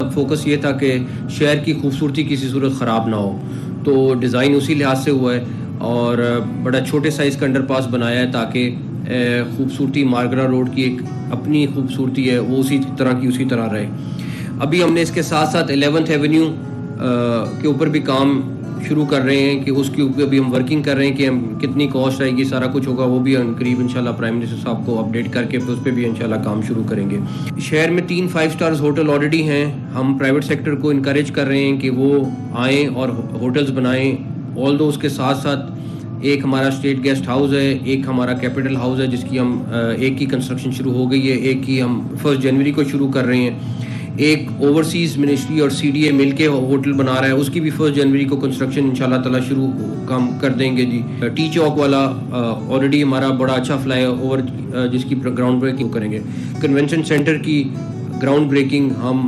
Focus یہ تھا کہ شہر کی خوبصورتی کسی صورت خراب نہ ہو، تو ڈیزائن اسی لحاظ سے ہوا ہے اور بڑا چھوٹے سائز کا انڈر پاس بنایا ہے تاکہ خوبصورتی مارگرا روڈ کی ایک اپنی خوبصورتی ہے وہ اسی طرح رہے۔ ابھی ہم نے اس کے ساتھ ساتھ 11th ایونیو کے اوپر بھی کام شروع کر رہے ہیں کہ اس کے اوپر ابھی ہم ورکنگ کر رہے ہیں کہ ہم کتنی کاسٹ آئے گی، سارا کچھ ہوگا، وہ بھی قریب انشاءاللہ پرائم منسٹر صاحب کو اپڈیٹ کر کے اس پہ بھی انشاءاللہ کام شروع کریں گے۔ شہر میں 3 5 سٹارز ہوٹل آلریڈی ہیں، ہم پرائیویٹ سیکٹر کو انکریج کر رہے ہیں کہ وہ آئیں اور ہوٹلز بنائیں، آل دو اس کے ساتھ ساتھ ایک ہمارا اسٹیٹ گیسٹ ہاؤس ہے، ایک ہمارا کیپٹل ہاؤس ہے جس کی ہم ایک کی کنسٹرکشن شروع ہو گئی ہے، ایک کی ہم 1 جنوری کو شروع کر رہے ہیں، ایک اوورسیز منسٹری اور سی ڈی اے مل کے ہوٹل بنا رہا ہے، اس کی بھی 1 جنوری کو کنسٹرکشن انشاءاللہ تعالیٰ شروع کام کر دیں گے جی۔ ٹی چوک والا آلریڈی ہمارا بڑا اچھا فلائی اوور جس کی گراؤنڈ بریکنگ کریں گے۔ کنونشن سینٹر کی گراؤنڈ بریکنگ ہم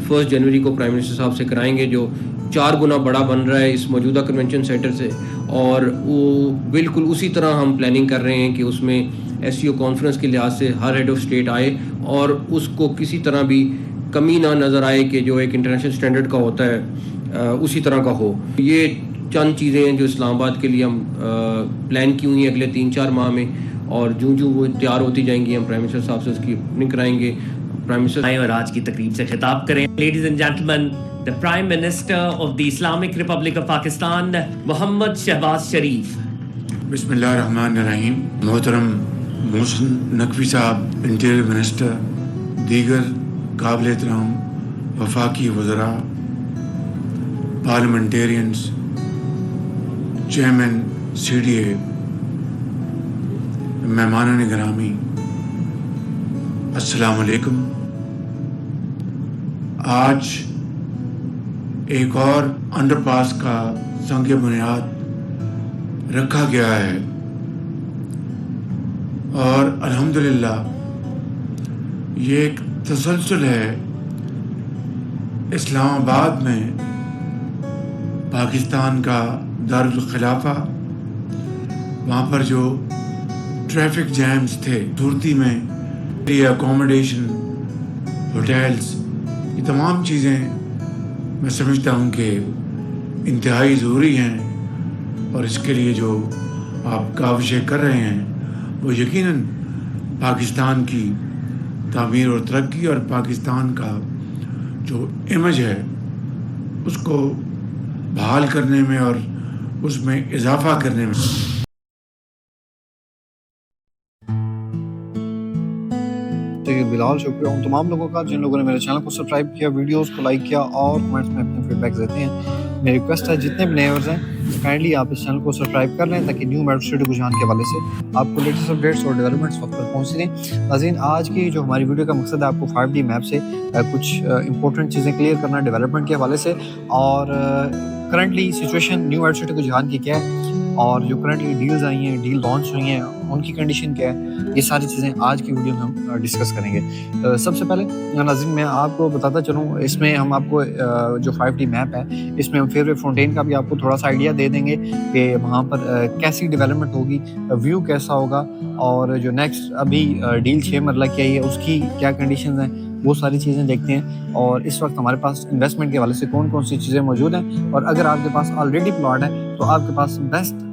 1 جنوری کو پرائم منسٹر صاحب سے کرائیں گے، جو 4 گنا بڑا بن رہا ہے اس موجودہ کنونشن سینٹر سے، اور وہ بالکل اسی طرح ہم پلاننگ کر رہے ہیں کہ اس میں ایس سی او کانفرنس کے لحاظ سے ہر ہیڈ آف اسٹیٹ آئے اور اس کو کسی طرح بھی کمی نہ نظر آئے کہ جو ایک انٹرنیشنل اسٹینڈرڈ کا ہوتا ہے اسی طرح کا ہو۔ یہ چند چیزیں ہیں جو اسلام آباد کے لیے ہم پلان کی ہوئی ہیں اگلے 3-4 ماہ میں، اور جو وہ تیار ہوتی جائیں گی ہم پرائم منسٹر صاحب سے اس کی اپنی کرائیں گے۔ پرائم منسٹر آئیں اور آج کی تقریب سے خطاب کریں۔ Ladies and gentleman, the Prime Minister of the Islamic Republic of Pakistan, Muhammad Shehbaz Sharif. بسم اللہ الرحمن الرحیم۔ محترم محسن نقوی صاحب، انٹیریئر منسٹر، دیگر قابل احترام وفاقی وزراء، parliamentarians, chairman C D A, مہمانان گرامی، السلام علیکم۔ آج ایک اور انڈر پاس کا سنگ بنیاد رکھا گیا ہے اور الحمدللہ یہ ایک تسلسل ہے اسلام آباد میں پاکستان کا دارالخلافہ، وہاں پر جو ٹریفک جیمز تھے صورتی میں، اکوموڈیشن، ہوٹلز، یہ تمام چیزیں میں سمجھتا ہوں کہ انتہائی ضروری ہیں، اور اس کے لیے جو آپ کاوشیں کر رہے ہیں وہ یقیناً پاکستان کی تعمیر اور ترقی اور پاکستان کا جو امیج ہے اس کو بحال کرنے میں اور اس میں اضافہ کرنے میں۔ بلال، شکریہ ان تمام لوگوں کا جن لوگوں نے میرے چینل کو سبسکرائب کیا، ویڈیوز کو لائک کیا اور کمنٹس میں اپنے فیڈ بیک دیتے ہیں۔ میری ریکویسٹ ہے جتنے بھی نئے ویورز ہیں کائنڈلی آپ اس چینل کو سبسکرائب کر لیں تاکہ نیو میٹرو رجحان کے حوالے سے آپ کو لیٹسٹ اپڈیٹس اور ڈیولپمنٹس وقت پر پہنچتی رہیں۔ ناظرین، آج کی جو ہماری ویڈیو کا مقصد ہے آپ کو 5D میپ سے کچھ امپورٹنٹ چیزیں کلیئر کرنا ڈیولپمنٹ کے حوالے سے، اور کرنٹلی سچویشن نیو میٹرو کی رجحان کی کیا ہے، اور جو کرنٹلی ڈیلز آئی ہیں، ڈیل لانچ ہوئی ہیں، ان کی کنڈیشن کیا ہے، یہ ساری چیزیں آج کی ویڈیو میں ہم ڈسکس کریں گے۔ سب سے پہلے ناظرین میں آپ کو بتاتا چلوں، اس میں ہم آپ کو جو 5D میپ ہے اس میں ہم فیئر وے فاؤنٹین کا بھی آپ کو تھوڑا سا آئیڈیا دے دیں گے کہ وہاں پر کیسی ڈیولپمنٹ ہوگی، ویو کیسا ہوگا، اور جو نیکسٹ ابھی ڈیل 6 مرلہ کی آئی ہے اس کی کیا کنڈیشنز ہیں، وہ ساری چیزیں دیکھتے ہیں، اور اس وقت ہمارے پاس انویسٹمنٹ کے حوالے سے کون کون سی چیزیں موجود ہیں، اور اگر آپ کے پاس آلریڈی پلاٹ ہے تو آپ کے پاس بیسٹ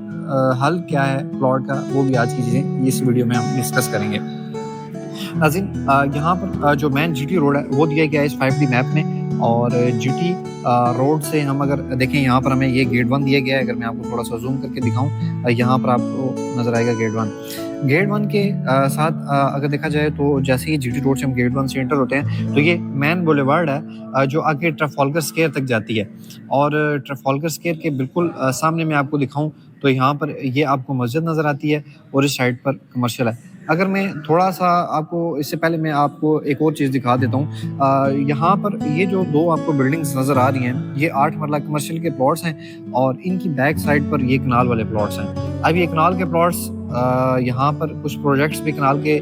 حل کیا ہے پلاٹ کا، وہ بھی آج کی چیزیں اس ویڈیو میں ہم ڈسکس کریں گے۔ ناظرین، یہاں پر جو مین جی ٹی روڈ ہے وہ دیا گیا ہے اس 5D میپ میں، اور جی ٹی روڈ سے ہم اگر دیکھیں یہاں پر ہمیں یہ گیٹ 1 دیا گیا ہے۔ اگر میں آپ کو تھوڑا سا زوم کر کے دکھاؤں، یہاں پر آپ کو نظر آئے گا گیٹ 1 کے ساتھ اگر دیکھا جائے تو جیسے ہی جی ٹی روڈ سے ہم گیٹ 1 سے انٹر ہوتے ہیں تو یہ مین بولیوارڈ ہے جو آگے ٹریفالگر اسکوائر تک جاتی ہے، اور ٹریفالگر اسکوائر کے بالکل سامنے میں آپ کو دکھاؤں تو یہاں پر یہ آپ کو مسجد نظر آتی ہے اور اس سائڈ پر کمرشل ہے۔ اگر میں تھوڑا سا آپ کو اس سے پہلے میں آپ کو ایک اور چیز دکھا دیتا ہوں، یہاں پر یہ جو 2 آپ کو بلڈنگز نظر آ رہی ہیں یہ 8 مرلہ کمرشل کے پلاٹس ہیں، اور ان کی بیک سائڈ پر یہ کنال والے پلاٹس ہیں۔ اب یہ کنال کے پلاٹس یہاں پر کچھ پروجیکٹس بھی کنال کے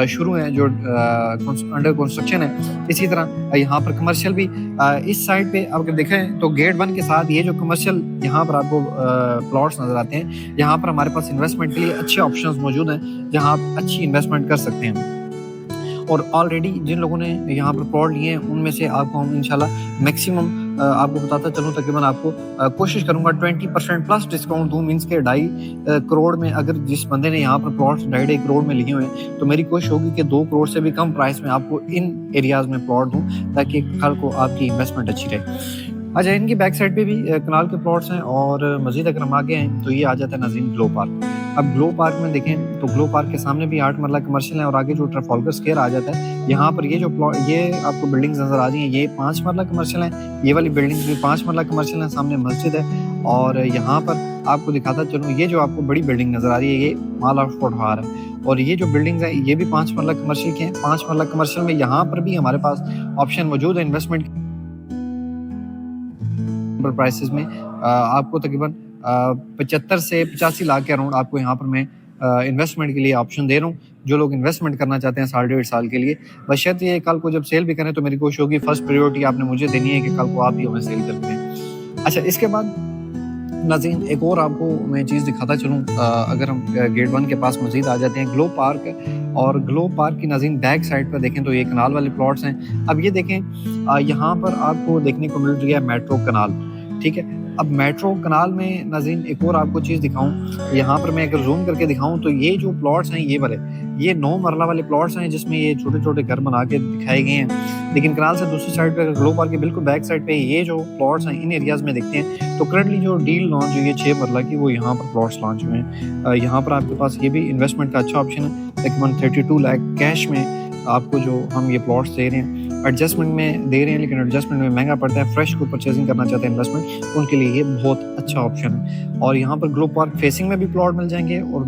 شروع ہیں جو انڈر کنسٹرکشن ہے، اسی طرح یہاں پر کمرشل بھی اس سائڈ پہ آپ دیکھیں تو گیٹ 1 کے ساتھ یہ جو کمرشل یہاں پر آپ کو پلاٹس نظر آتے ہیں، یہاں پر ہمارے پاس انویسٹمنٹ کے لیے اچھے آپشنز موجود ہیں جہاں آپ اچھی انویسٹمنٹ کر سکتے ہیں۔ اور آلریڈی جن لوگوں نے یہاں پر پلاٹ لیے ہیں ان میں سے آپ کو ہم انشاءاللہ میکسیمم آپ کو بتاتا چلوں تقریباً آپ کو کوشش کروں گا 20% پلس ڈسکاؤنٹ دوں. مینس کے 2.5 کروڑ میں اگر جس بندے نے یہاں پر پلاٹس 2.5 کروڑ میں لیے ہوئے ہیں تو میری کوشش ہوگی کہ 2 کروڑ سے بھی کم پرائس میں آپ کو ان ایریاز میں پلاٹ دوں تاکہ کل کو آپ کی انویسٹمنٹ اچھی رہے. اچھا ان کی بیک سائڈ پہ بھی کنال کے پلاٹس ہیں اور مزید اگر ہم آگے ہیں تو یہ آ جاتا ہے ناظرین گلو پارک. اب گلو پارک میں دیکھیں تو گلو پارک کے سامنے بھی 8 مرلہ کمرشل ہے اور آگے جو ٹرافالگر اسکوائر آ جاتا ہے یہاں پر یہ جو یہ آپ کو بلڈنگز نظر آ رہی ہیں یہ 5 مرلہ کمرشل ہیں. یہ والی بلڈنگ بھی 5 مرلہ کمرشل ہیں. سامنے مسجد ہے اور یہاں پر آپ کو دکھاتا چلوں یہ جو آپ کو بڑی بلڈنگ نظر آ رہی ہے یہ مال آف فورٹ ہار ہے اور یہ جو بلڈنگز ہیں یہ بھی 5 مرلہ کمرشل کے ہیں. 5 مرلہ کمرشل میں یہاں پر بھی ہمارے پاس آپشن موجود ہے انویسٹمنٹ پرائسز میں. آپ کو تقریباً 75 سے 85 لاکھ کے اراؤنڈ آپ کو یہاں پر میں انویسٹمنٹ کے لیے آپشن دے رہا ہوں. جو لوگ انویسٹمنٹ کرنا چاہتے ہیں 1.5 سال کے لیے بشرط یہ کل کو جب سیل بھی کریں تو میری کوشش ہوگی فرسٹ پریورٹی آپ نے مجھے دینی ہے کہ کل کو آپ ہی ہمیں سیل کر دیں. اچھا اس کے بعد ناظرین ایک اور آپ کو میں چیز دکھاتا چلوں. اگر ہم گیٹ 1 کے پاس مزید آ جاتے ہیں گلو پارک اور گلو پارک کی ناظرین بیک سائڈ پر دیکھیں تو یہ کنال والے پلاٹس ہیں. اب یہ دیکھیں یہاں پر آپ کو دیکھنے کو مل رہی ہے میٹرو کنال. ٹھیک ہے اب میٹرو کنال میں ناظرین ایک اور آپ کو چیز دکھاؤں یہاں پر میں اگر زوم کر کے دکھاؤں تو یہ جو پلاٹس ہیں یہ والے یہ 9 مرلہ والے پلاٹس ہیں جس میں یہ چھوٹے چھوٹے گھر بنا کے دکھائے گئے ہیں. لیکن کنال سے دوسری سائڈ پہ گلو پارک کے بالکل بیک سائڈ پہ یہ جو پلاٹس ہیں ان ایریاز میں دیکھتے ہیں تو کرنٹلی جو ڈیل لانچ ہوئی ہے 6 مرلہ کی وہ یہاں پر پلاٹس لانچ ہوئے ہیں. یہاں پر آپ کے پاس یہ بھی انویسٹمنٹ کا اچھا آپشن ہے. تقریباً 32 لاکھ کیش میں آپ کو جو ہم یہ پلاٹس دے رہے ہیں ایڈجسٹمنٹ میں دے رہے ہیں لیکن ایڈجسٹمنٹ میں مہنگا پڑتا ہے. فریش کو پرچیزنگ کرنا چاہتے ہیں انویسٹمنٹ ان کے لیے یہ بہت اچھا آپشن ہے. اور یہاں پر گلو پارک فیسنگ میں بھی پلاٹ مل جائیں گے اور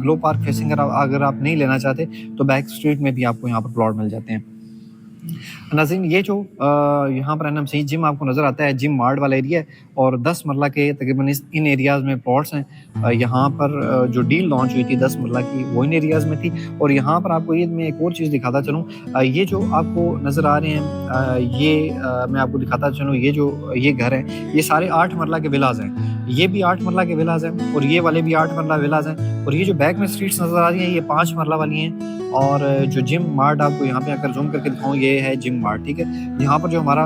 گلو پارک فیسنگ اگر آپ نہیں لینا چاہتے تو بیک اسٹریٹ میں بھی آپ کو یہاں پر پلاٹ مل جاتے ہیں. ناظرین یہ جو یہاں پر NMC جم آپ کو نظر آتا ہے جم مارٹ والا ایریا ہے اور 10 مرلہ کے تقریباً ان ایریاز میں پلاٹس ہیں. یہاں پر جو ڈیل لانچ ہوئی تھی 10 مرلہ کی وہ ان ایریاز میں تھی. اور یہاں پر آپ کو یہ میں ایک اور چیز دکھاتا چلوں یہ جو آپ کو نظر آ رہے ہیں یہ میں آپ کو دکھاتا چلوں یہ گھر ہیں یہ سارے 8 مرلہ کے ولاز ہیں. یہ بھی 8 مرلہ کے ولاز ہیں اور یہ والے بھی 8 مرلہ ولاز ہیں. اور یہ جو بیک میں اسٹریٹس نظر آ رہی ہیں یہ 5 مرلہ والی ہیں. اور جو جم مارٹ آپ کو یہاں پہ اگر زوم کر کے دکھاؤں یہ ہے جم مارٹ. ٹھیک ہے یہاں پر جو ہمارا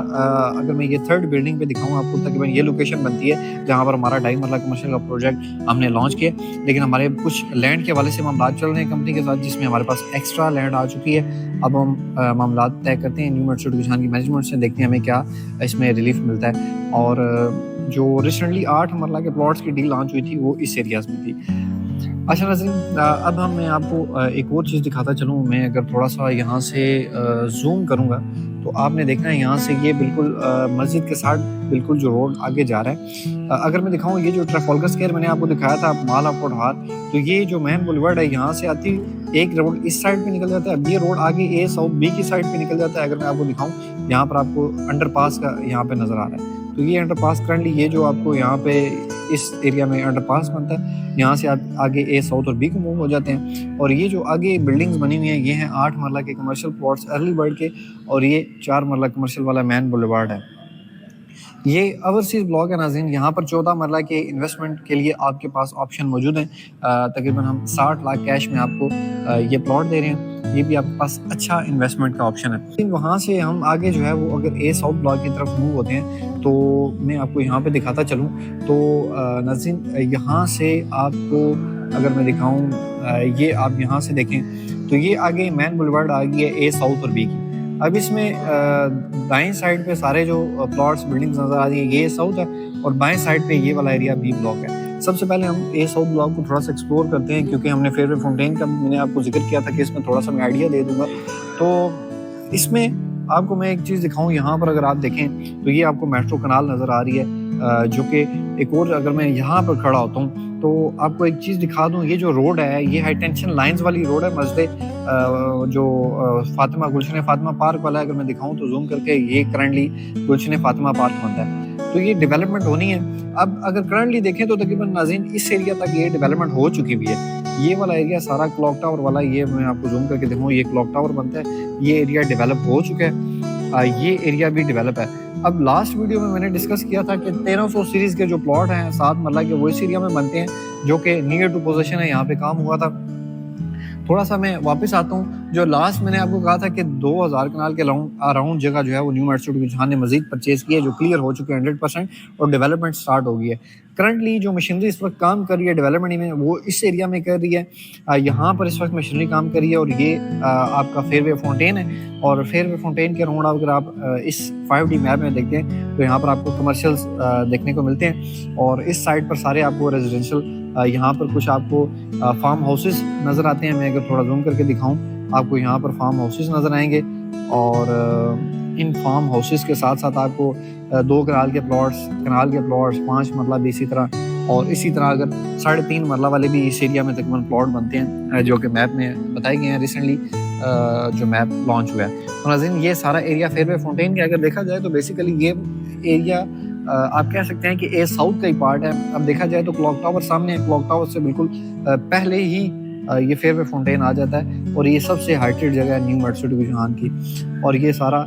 اگر میں یہ 3rd بلڈنگ پہ دکھاؤں آپ کو تقریباً یہ لوکیشن بنتی ہے جہاں پر ہمارا 2.5 مرلہ کمرشل کا پروجیکٹ ہم نے لانچ کیا. لیکن ہمارے کچھ لینڈ کے حوالے سے معاملات چل رہے ہیں کمپنی کے ساتھ جس میں ہمارے پاس ایکسٹرا لینڈ آ چکی ہے. اب ہم معاملات طے کرتے ہیں نیو میٹرو ڈویژن کی مینجمنٹ سے دیکھتے ہیں ہمیں کیا اس میں ریلیف ملتا ہے. اور جو ریسنٹلی 8 مرلہ کے پلاٹس کی ڈیل لانچ ہوئی تھی وہ اس ایریاز میں تھی. اچھا ناظرین اب میں آپ کو ایک اور چیز دکھاتا چلوں. میں اگر تھوڑا سا یہاں سے زوم کروں گا تو آپ نے دیکھنا ہے یہاں سے یہ بالکل مسجد کے ساتھ بالکل جو روڈ آگے جا رہا ہے. اگر میں دکھاؤں یہ جو ٹرافالگر اسکوائر میں نے آپ کو دکھایا تھا مال آف فورٹ ہار تو یہ جو مین بولیوارڈ ہے یہاں سے آتی ایک روڈ اس سائڈ پہ نکل جاتا ہے. اب یہ روڈ آگے A ساؤتھ B کی سائڈ پہ نکل جاتا ہے. اگر میں آپ کو دکھاؤں یہاں پر آپ کو انڈر پاس کا یہاں پہ نظر آ رہا ہے تو یہ انڈر پاس کرنٹلی یہ جو آپ کو یہاں پہ اس ایریا میں انڈر پاس بنتا ہے یہاں سے آپ آگے A ساؤتھ اور B کو موو ہو جاتے ہیں. اور یہ جو آگے بلڈنگز بنی ہوئی ہیں یہ ہیں 8 مرلہ کے کمرشل پلاٹس ارلی برڈ کے اور یہ 4 مرلہ کمرشل والا مین بولیوارڈ ہے. یہ اوورسیز بلاک ہے ناظرین. یہاں پر 14 مرلہ کے انویسٹمنٹ کے لیے آپ کے پاس آپشن موجود ہیں. تقریباً ہم 60 لاکھ کیش میں آپ کو یہ پلاٹ دے رہے ہیں. یہ بھی آپ کے پاس اچھا انویسٹمنٹ کا آپشن ہے. وہاں سے ہم آگے جو ہے وہ اگر A ساؤتھ بلاک کی طرف موو ہوتے ہیں تو میں آپ کو یہاں پہ دکھاتا چلوں تو ناظرین یہاں سے آپ کو اگر میں دکھاؤں یہ آپ یہاں سے دیکھیں تو یہ آگے مین بولیوارڈ آ گئی ہے A ساؤتھ اور B کی. اب اس میں دائیں سائڈ پہ سارے جو پلاٹس بلڈنگز نظر آ رہی ہیں یہ ساؤتھ ہے اور بائیں سائڈ پہ یہ والا ایریا B بلاک ہے. سب سے پہلے ہم A ساؤتھ بلاک کو تھوڑا سا ایکسپلور کرتے ہیں کیونکہ ہم نے فیوریٹ فاؤنٹین کا میں نے آپ کو ذکر کیا تھا کہ اس میں تھوڑا سا میں آئیڈیا دے دوں گا. تو اس میں آپ کو میں ایک چیز دکھاؤں یہاں پر اگر آپ دیکھیں تو یہ آپ کو میٹرو کنال نظر آ رہی ہے جو کہ ایک اور اگر میں یہاں پر کھڑا ہوتا ہوں تو آپ کو ایک چیز دکھا دوں. یہ جو روڈ ہے یہ ہائی ٹینشن لائنز والی روڈ ہے مسجد جو فاطمہ گلشن فاطمہ پارک والا ہے. اگر میں دکھاؤں تو زوم کر کے یہ کرنٹلی گلشن فاطمہ پارک بنتا ہے تو یہ ڈیولپمنٹ ہونی ہے. اب اگر کرنٹلی دیکھیں تو تقریباً ناظرین اس ایریا تک یہ ڈیولپمنٹ ہو چکی بھی ہے. یہ والا ایریا سارا کلاک ٹاور والا یہ میں آپ کو زوم کر کے دکھاؤں یہ کلاک ٹاور بنتا ہے. یہ ایریا ڈیولپ ہو چکا ہے. یہ ایریا بھی ڈیولپ ہے. اب لاسٹ ویڈیو میں نے ڈسکس کیا تھا کہ 1300 سیریز کے جو پلاٹ ہیں 7 مرلہ کے وہ اس ایریا میں بنتے ہیں جو کہ نیئر ٹو پوزیشن ہے. یہاں پہ کام ہوا تھا تھوڑا سا میں واپس آتا ہوں. جو لاسٹ میں نے آپ کو کہا تھا کہ 2000 کنال کے اراؤنڈ جگہ جو ہے وہ نیو میڈ سٹی جہاں نے مزید پرچیز کی ہے, جو کلیئر ہو چکے ہیں 100% اور ڈیولپمنٹ سٹارٹ ہو گئی ہے. کرنٹلی جو مشینری اس وقت کام کر رہی ہے ڈیولپمنٹ میں وہ اس ایریا میں کر رہی ہے. یہاں پر اس وقت مشینری کام کر رہی ہے اور یہ آپ کا فیئر وے فاؤنٹین ہے. اور فیئر وے فاؤنٹین کے اراؤنڈ اگر آپ اس 5D میپ میں دیکھتے ہیں تو یہاں پر آپ کو کمرشلز دیکھنے کو ملتے ہیں, اور اس سائڈ پر سارے آپ کو ریزیڈینشل, یہاں پر کچھ آپ کو فارم ہاؤسز نظر آتے ہیں. میں اگر تھوڑا زوم کر کے دکھاؤں آپ کو یہاں پر فارم ہاؤسز نظر آئیں گے, اور ان فارم ہاؤسز کے ساتھ ساتھ آپ کو 2 کنال کے پلاٹس, 5 مرلہ بھی اسی طرح, اور اسی طرح اگر 3.5 مرلہ والے بھی اس ایریا میں تقریباً پلاٹ بنتے ہیں جو کہ میپ میں بتائے گئے ہیں ریسنٹلی جو میپ لانچ ہوا ہے. تو ناظرین یہ سارا ایریا فیئر وے فاؤنٹین کا اگر دیکھا جائے تو بیسیکلی یہ ایریا آپ کہہ سکتے ہیں کہ اے ساؤتھ کا ہی پارٹ ہے. اب دیکھا جائے تو کلاک ٹاور سامنے ہے, کلاک ٹاور سے بالکل پہلے ہی یہ فیئر وے فاؤنٹین آ جاتا ہے, اور یہ سب سے ہائٹیڈ جگہ ہے نیو میڈ سٹی جہان کی. اور یہ سارا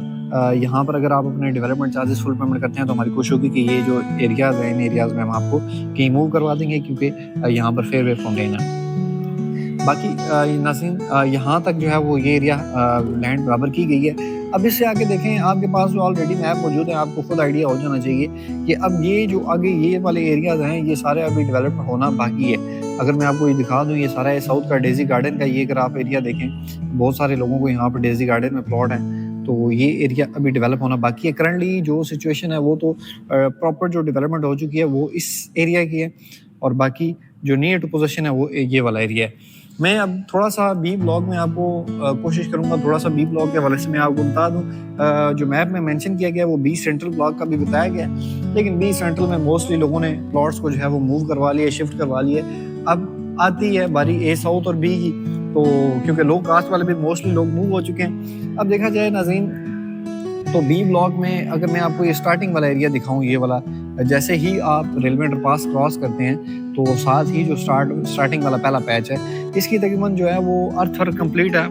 یہاں پر اگر آپ اپنے ڈیولپمنٹ چارجز فل پیمنٹ کرتے ہیں تو ہماری کوشش ہوگی کہ یہ جو ایریاز ہیں ان ایریاز میں ہم آپ کو کہیں موو کروا دیں گے, کیونکہ یہاں پر فیئر وے فاؤنٹین ہے. باقی ناظرین یہاں تک جو ہے وہ یہ ایریا لینڈ برابر کی گئی ہے. اب اس سے آگے دیکھیں آپ کے پاس جو آلریڈی میپ موجود ہے, آپ کو خود آئیڈیا ہو جانا چاہیے کہ اب یہ جو آگے یہ والے ایریاز ہیں یہ سارے ابھی ڈیولپ ہونا باقی ہے. اگر میں آپ کو یہ دکھا دوں, یہ سارا ساؤتھ کا ڈیزی گارڈن کا یہ اگر آپ ایریا دیکھیں, بہت سارے لوگوں کو یہاں پہ ڈیزی گارڈن میں پلاٹ ہیں, تو یہ ایریا ابھی ڈیولپ ہونا باقی ہے. کرنٹلی جو سچویشن ہے وہ تو پراپر جو ڈیولپمنٹ ہو چکی ہے وہ اس ایریا کی ہے, اور باقی جو نیئر ٹو پوزیشن ہے وہ یہ والا ایریا ہے. میں اب تھوڑا سا بی بلاگ میں آپ کو کوشش کروں گا, تھوڑا سا بی بلاگ کے حوالے سے میں آپ کو بتا دوں. جو میپ میں مینشن کیا گیا ہے وہ بی سینٹرل بلاک کا بھی بتایا گیا ہے, لیکن بی سینٹرل میں موسٹلی لوگوں نے پلاٹس کو جو ہے وہ موو کروا لیے, شفٹ کروا لیے. اب آتی ہے باری اے ساؤتھ اور بی کی, تو کیونکہ لو کاسٹ والے بھی موسٹلی لوگ موو ہو چکے ہیں. اب دیکھا جائے ناظرین تو بی بلاک میں اگر میں آپ کو یہ اسٹارٹنگ والا ایریا دکھاؤں, یہ والا جیسے ہی آپ ریلوے انڈر پاس کراس کرتے ہیں تو ساتھ ہی جو اسٹارٹنگ والا پہلا پیچ ہے اس کی تقریباً جو ہے وہ ارتھ ورک کمپلیٹ ہے,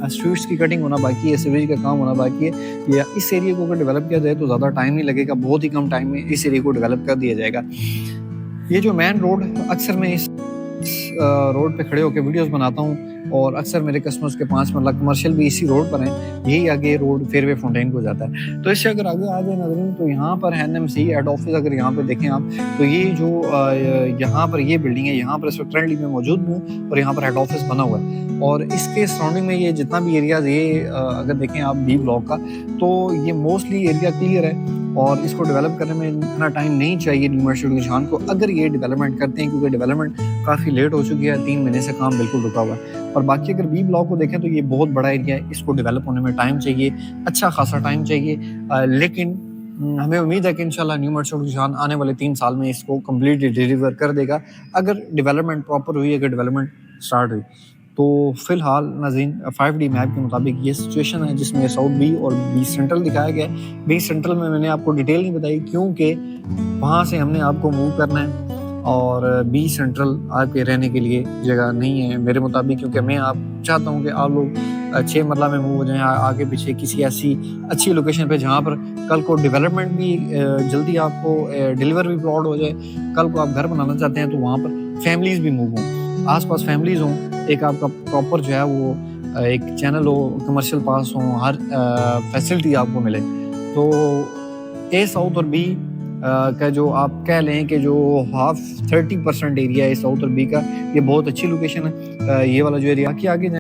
اسٹریٹس کی کٹنگ ہونا باقی ہے, سیویج کا کام ہونا باقی ہے. یہ اس ایریا کو اگر ڈیولپ کیا جائے تو زیادہ ٹائم نہیں لگے گا, بہت ہی کم ٹائم میں اس ایریا کو ڈیولپ کر دیا جائے گا. یہ جو مین روڈ اکثر میں اس روڈ پہ کھڑے ہو کے ویڈیوز بناتا ہوں, اور اکثر میرے کسٹمرز کے 5 مرلہ کمرشل بھی اسی روڈ پر ہیں, یہی آگے روڈ فیئر وے فاؤنٹین کو جاتا ہے. تو اس سے اگر آگے آ جائے ناظرین تو یہاں پر NMC ہیڈ آفس اگر یہاں پہ دیکھیں آپ تو یہ جو یہاں پر یہ بلڈنگ ہے یہاں پر اس وقت کرنٹلی میں موجود ہوں, اور یہاں پر ہیڈ آفس بنا ہوا ہے. اور اس کے سراؤنڈنگ میں یہ جتنا بھی ایریاز یہ اگر دیکھیں آپ بی بلاک کا تو یہ موسٹلی ایریا کلیئر ہے, اور اس کو ڈیولپ کرنے میں اتنا ٹائم نہیں چاہیے نیو میڈ سٹی جہان کو اگر یہ ڈیولپمنٹ کرتے ہیں, کیونکہ ڈیولپمنٹ کافی لیٹ ہو چکی ہے, 3 مہینے سے کام بالکل رکا ہوا ہے. اور باقی اگر بی بلاک کو دیکھیں تو یہ بہت بڑا ایریا ہے, اس کو ڈیولپ ہونے میں ٹائم چاہیے, اچھا خاصا ٹائم چاہیے, لیکن ہمیں امید ہے کہ انشاءاللہ نیو میڈ سٹی جہان آنے والے 3 سال میں اس کو کمپلیٹلی ڈیلیور کر دے گا اگر ڈیولپمنٹ پراپر ہوئی, اگر ڈیولپمنٹ اسٹارٹ ہوئی. تو فی الحال ناظرین 5D میپ کے مطابق یہ سچویشن ہے جس میں ساؤتھ بی اور بی سینٹرل دکھایا گیا ہے. بی سینٹرل میں نے آپ کو ڈیٹیل نہیں بتائی کیونکہ وہاں سے ہم نے آپ کو موو کرنا ہے, اور بی سینٹرل آپ کے رہنے کے لیے جگہ نہیں ہے میرے مطابق, کیونکہ میں آپ چاہتا ہوں کہ آپ لوگ 6 مرلہ میں موو ہو جائیں آگے پیچھے کسی ایسی اچھی لوکیشن پہ جہاں پر کل کو ڈیولپمنٹ بھی جلدی آپ کو ڈیلیور بھی پلاٹ ہو جائے. کل کو آپ گھر بنانا چاہتے ہیں تو وہاں پر فیملیز بھی موو ہوں, آس پاس فیملیز ہوں, ایک آپ کا پراپر جو ہے وہ ایک چینل ہو, کمرشل پاس ہوں, ہر فیسلٹی آپ کو ملے. تو اے ساؤتھ اور بی کا جو آپ کہہ لیں کہ جو 30% ایریا ہے ساؤتھ اور بی کا, یہ بہت اچھی لوکیشن ہے یہ والا جو ایریا. آگے